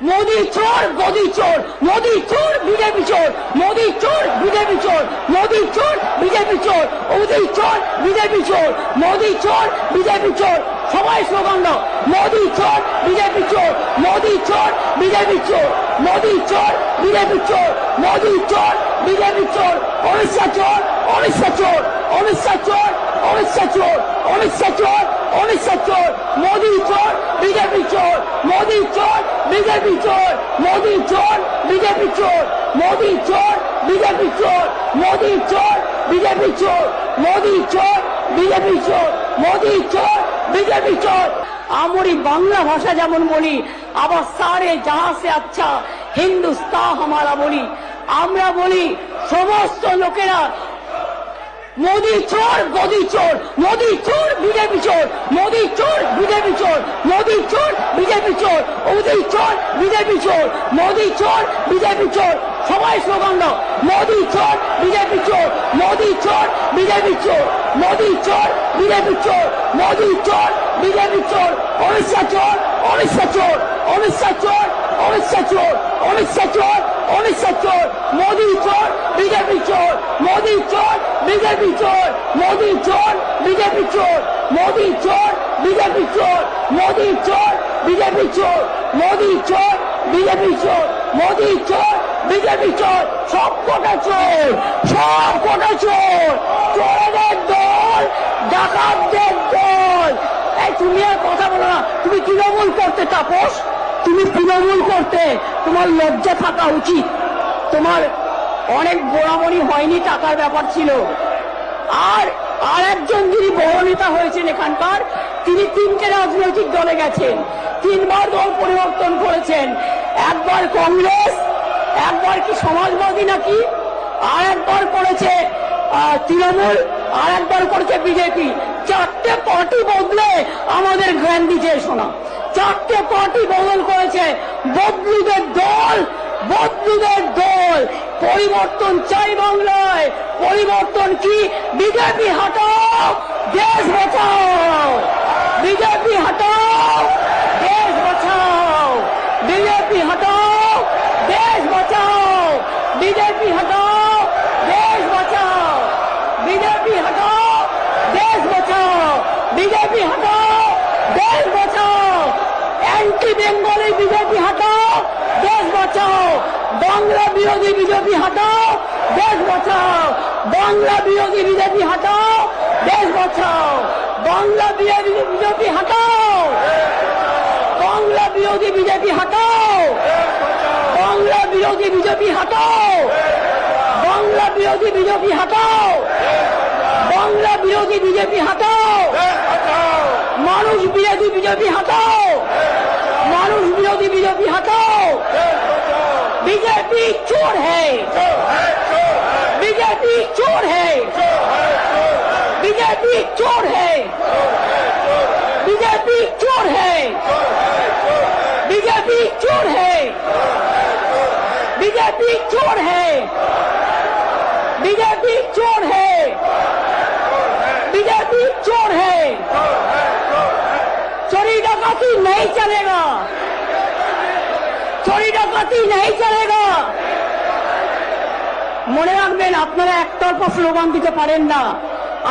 मोदी चोर मोदी चोर मोदी चोर बीजेपी चोर मोदी चोर बीजेपी चोर मोदी चोर बीजेपी चोर मोदी चोर बीजेपी चोर मोदी चोर बीजेपी चोर সবাই স্লোগান দাও মোদি চোর বিজেপি চোর মোদি চোর বিজেপি চোর মোদি চোর বিজেপি চোর মোদি চোর বিজেপি চোর অমিত শাহ চোর অমিত শাহ চোর অমিত শাহ চোর অমিত শাহ চোর অমিত শাহ চোর অমিত শাহ চোর মোদি চোর বিজেপি চোর মোদি চোর বিজেপি চোর মোদি চোর বিজেপি চোর মোদি চোর বিজেপি চোর মোদি চোর বিজেপি চোর মোদি চোর বিজেপি চোর মোদি চোর বিজেপি চোর। আমরি বাংলা ভাষা যেমন বলি আবার সারে জাহা সে আচ্ছা হিন্দুস্তান হামারা বলি। আমরা বলি সমস্ত লোকেরা मोदी चोर मोदी चोर मोदी चोर बीजेपी चोर मोदी चोर बीजेपी चोर मोदी चोर बीजेपी चोर मोदी चोर बीजेपी चोर मोदी चोर बीजेपी चोर সবাই স্লোগান দাও মোদি চোর বিজেপি চোর মোদি চোর বিজেপি চোর মোদি চোর বিজেপি চোর মোদি চোর বিজেপি চোর অমিত শাহ চোর অমিত শাহ চোর অমিত শাহ চোর অমিত শাহ চোর অমিত শাহ চোর অমিত শাহ চোর মোদি চোর বিজেপি চোর মোদি চোর বিজেপি চোর মোদি চোর বিজেপি চোর মোদি চোর বিজেপি চোর মোদি চোর বিজেপি চোর মোদি চোর বিজেপি চোর মোদি চোর বিজেপি চোর সব কটা চোর সব কটা চোর চোরদের দল ডাকাতদের দল। এই তুমি আর কথা বলো না, তুমি তৃণমূল করতে তাপস, তুমি তৃণমূল করতে তোমার লজ্জা থাকা উচিত। তোমার অনেক গোড়ামণি হয়নি, টাকার ব্যাপার ছিল। আর আর একজন যিনি বড় নেতা হয়েছেন এখানকার, তিনি তিনটে রাজনৈতিক দলে গেছেন, তিনবার দল পরিবর্তন করেছেন। একবার কংগ্রেস, একবার কি সমাজবাদী নাকি, আর একবার করেছে তৃণমূল, আর একবার করেছে বিজেপি। চারটে পার্টি বদলে আমাদের জ্ঞান দিচ্ছে শোনা, চারটে পার্টি বদল করেছে। বদলুদের দল, বদলুদের দল। পরিবর্তন চাই বাংলায়, পরিবর্তন কি? বিজেপি হটাও, দেশ বাঁচাও। বিজেপি হটাও, দেশ বাঁচাও। বিজেপি হটাও, দেশ বাঁচাও। বিজেপি হটাও, দেশ বাঁচাও। বিজেপি হটাও, দেশ বাঁচাও। বিজেপি হটাও, দেশ বাঁচাও। অ্যান্টি বেঙ্গলি বিজেপি হটাও, দেশ বাঁচাও। বাংলা বিরোধী বিজেপি হটাও, দেশ বাঁচাও। বাংলা বিরোধী বিজেপি হটাও, দেশ বাঁচাও। বাংলা বিরোধী বিজেপি হটাও, বাংলা বিরোধী বিজেপি হটাও। বাংলা বিরোধী বিজেপি হটাও। বাংলা বিরোধী বিজেপি হটাও। বাংলা বিরোধী বিজেপি হটাও। মানুষ বিরোধী বিজেপি হটাও। মানুষ বিরোধী বিজেপি হটাও। बीजेपी चोर है, बीजेपी चोर है, बीजेपी चोर है, बीजेपी चोर है, बीजेपी चोर है, बीजेपी चोर है, बीजेपी चोर है, बीजेपी चोर है। चोरी डकैती नहीं चलेगा, चोरी डकैती नहीं चलेगा। মনে রাখবেন, আপনারা একতরফা স্লোগান দিতে পারেন না।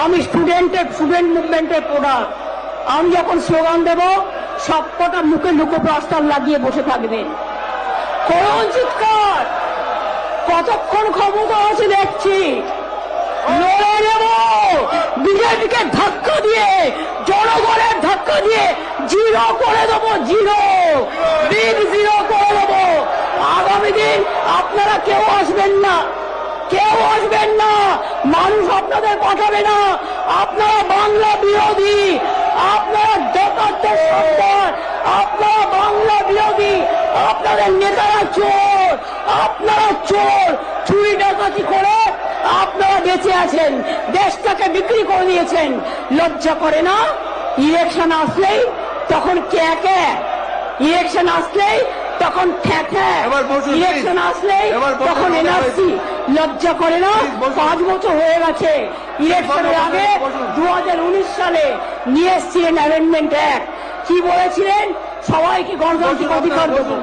আমি স্টুডেন্ট মুভমেন্টের প্রোডাক্ট। আমি যখন স্লোগান দেব সবকটা মুখে লুকোপ্লাস্টার লাগিয়ে বসে থাকবেন। করুন চিৎকার, কতক্ষণ ক্ষমতা আছে দেখছি। লড়ে নেব, বিজেপিকে ধাক্কা দিয়ে, জনগণের ধাক্কা দিয়ে জিরো করে দেবো, জিরো, বিগ জিরো করে দেবো। আগামী দিন আপনারা কেউ আসবেন না, কেউ আসবেন না, মানুষ আপনাদের পাঠাবে না। আপনারা বাংলা বিরোধী, আপনারা ডাকাতদের সন্তান, আপনারা বাংলা বিরোধী, আপনাদের নেতারা চোর, আপনারা চোর। চুরি ডাকাতি করে আপনারা বেঁচে আছেন, দেশটাকে বিক্রি করে দিয়েছেন। লজ্জা করে না? ইলেকশন আসলেই তখন কে কে, ইলেকশন আসলেই তখন ঠ্যাঠ্যা, ইলেকশন আসলেই তখন এনআরসি। লজ্জা করে না? 5 বছর হয়ে গেছে। ইলেকশনের আগে 2019 সালে নিয়ে এসেছিলেন অ্যামেন্ডমেন্ট অ্যাক্ট। কি বলেছিলেন? সবাইকে গণতান্ত্রিক অধিকার দেবো।